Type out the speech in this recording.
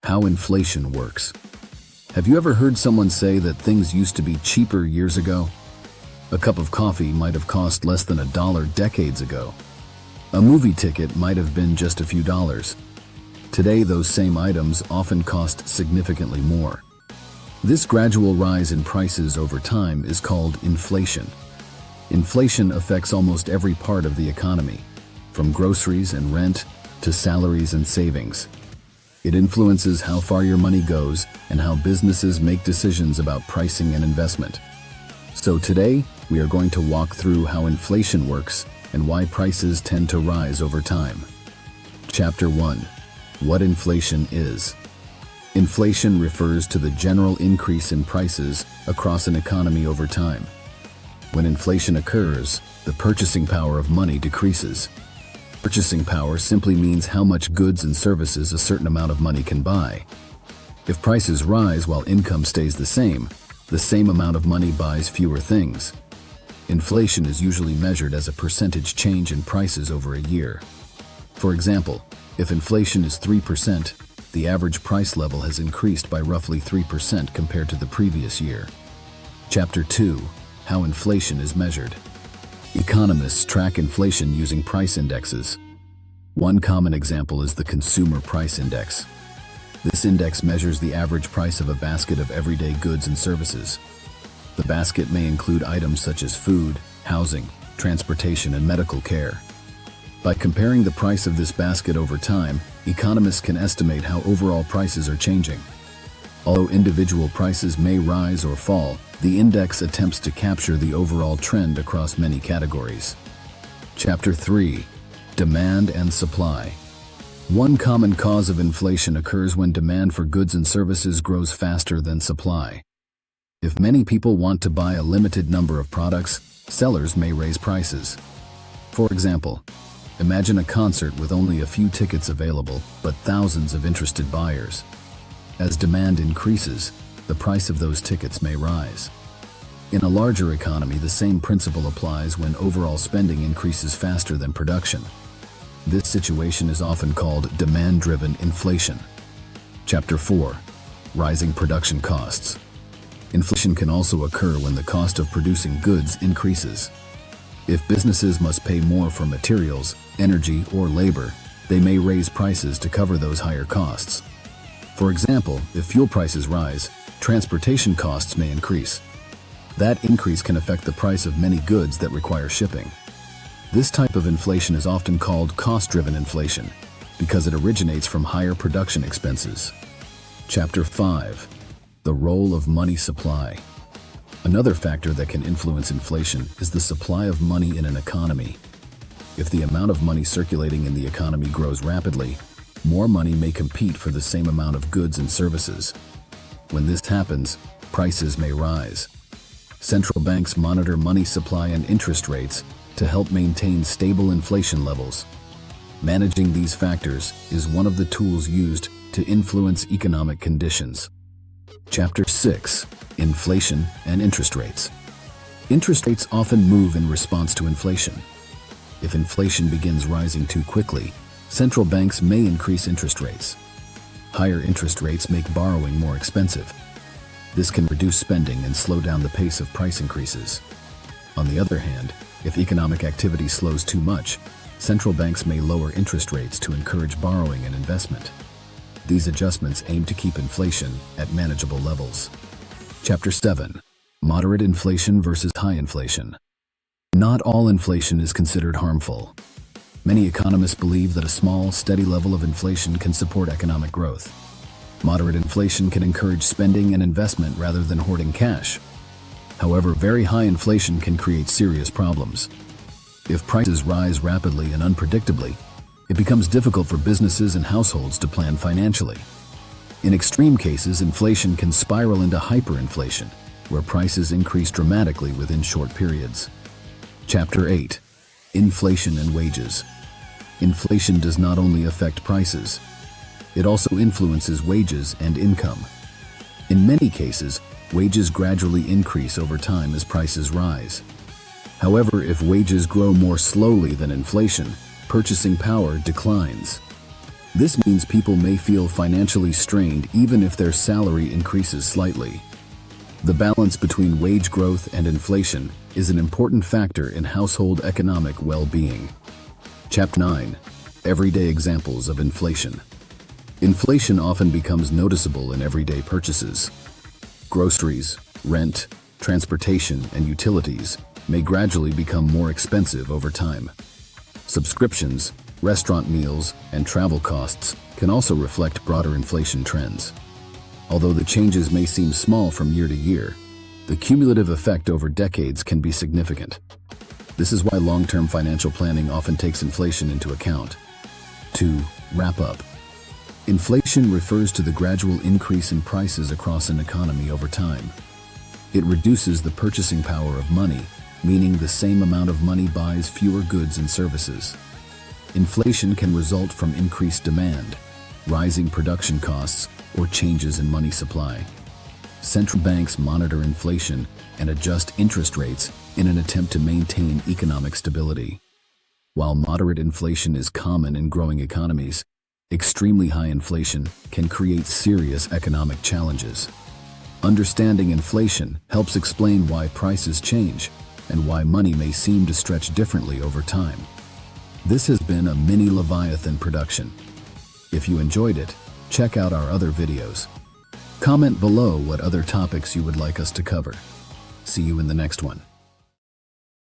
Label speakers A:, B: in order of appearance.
A: How inflation works. Have you ever heard someone say that things used to be cheaper years ago? A cup of coffee might have cost less than $1 decades ago. A movie ticket might have been just a few dollars. Today, those same items often cost significantly more. This gradual rise in prices over time is called inflation. Inflation affects almost every part of the economy, from groceries and rent to salaries and savings. It influences how far your money goes and how businesses make decisions about pricing and investment. So today, we are going to walk through how inflation works and why prices tend to rise over time. Chapter 1. What inflation is. Inflation refers to the general increase in prices across an economy over time. When inflation occurs, the purchasing power of money decreases. Purchasing power simply means how much goods and services a certain amount of money can buy. If prices rise while income stays the same amount of money buys fewer things. Inflation is usually measured as a percentage change in prices over a year. For example, if inflation is 3%, the average price level has increased by roughly 3% compared to the previous year. Chapter 2. How inflation is measured. Economists track inflation using price indexes. One common example is the Consumer Price Index. This index measures the average price of a basket of everyday goods and services. The basket may include items such as food, housing, transportation, and medical care. By comparing the price of this basket over time, economists can estimate how overall prices are changing. Although individual prices may rise or fall, the index attempts to capture the overall trend across many categories. Chapter 3. Demand and supply. One common cause of inflation occurs when demand for goods and services grows faster than supply. If many people want to buy a limited number of products, sellers may raise prices. For example, imagine a concert with only a few tickets available, but thousands of interested buyers. As demand increases, the price of those tickets may rise. In a larger economy, the same principle applies when overall spending increases faster than production. This situation is often called demand-driven inflation. Chapter 4. Rising production costs. Inflation can also occur when the cost of producing goods increases. If businesses must pay more for materials, energy, or labor, they may raise prices to cover those higher costs. For example, if fuel prices rise, transportation costs may increase. That increase can affect the price of many goods that require shipping. This type of inflation is often called cost-driven inflation because it originates from higher production expenses. Chapter 5. The role of money supply. Another factor that can influence inflation is the supply of money in an economy. If the amount of money circulating in the economy grows rapidly, more money may compete for the same amount of goods and services. When this happens, prices may rise. Central banks monitor money supply and interest rates to help maintain stable inflation levels. Managing these factors is one of the tools used to influence economic conditions. Chapter 6. Inflation and interest rates. Interest rates often move in response to inflation. If inflation begins rising too quickly, central banks may increase interest rates. Higher interest rates make borrowing more expensive. This can reduce spending and slow down the pace of price increases. On the other hand, if economic activity slows too much, central banks may lower interest rates to encourage borrowing and investment. These adjustments aim to keep inflation at manageable levels. Chapter 7. Moderate inflation versus high inflation. Not all inflation is considered harmful. Many economists believe that a small, steady level of inflation can support economic growth. Moderate inflation can encourage spending and investment rather than hoarding cash. However, very high inflation can create serious problems. If prices rise rapidly and unpredictably, it becomes difficult for businesses and households to plan financially. In extreme cases, inflation can spiral into hyperinflation, where prices increase dramatically within short periods. Chapter 8. Inflation and wages. Inflation does not only affect prices, it also influences wages and income. In many cases, wages gradually increase over time as prices rise. However, if wages grow more slowly than inflation, purchasing power declines. This means people may feel financially strained even if their salary increases slightly. The balance between wage growth and inflation is an important factor in household economic well-being. Chapter 9. Everyday examples of inflation. Inflation often becomes noticeable in everyday purchases. Groceries, rent, transportation, and utilities may gradually become more expensive over time. Subscriptions, restaurant meals, and travel costs can also reflect broader inflation trends. Although the changes may seem small from year to year, the cumulative effect over decades can be significant. This is why long-term financial planning often takes inflation into account. To wrap up, inflation refers to the gradual increase in prices across an economy over time. It reduces the purchasing power of money, meaning the same amount of money buys fewer goods and services. Inflation can result from increased demand, rising production costs, or changes in money supply. Central banks monitor inflation and adjust interest rates in an attempt to maintain economic stability. While moderate inflation is common in growing economies, extremely high inflation can create serious economic challenges. Understanding inflation helps explain why prices change and why money may seem to stretch differently over time. This has been a mini Leviathan production. If you enjoyed it, check out our other videos. Comment below what other topics you would like us to cover. See you in the next one.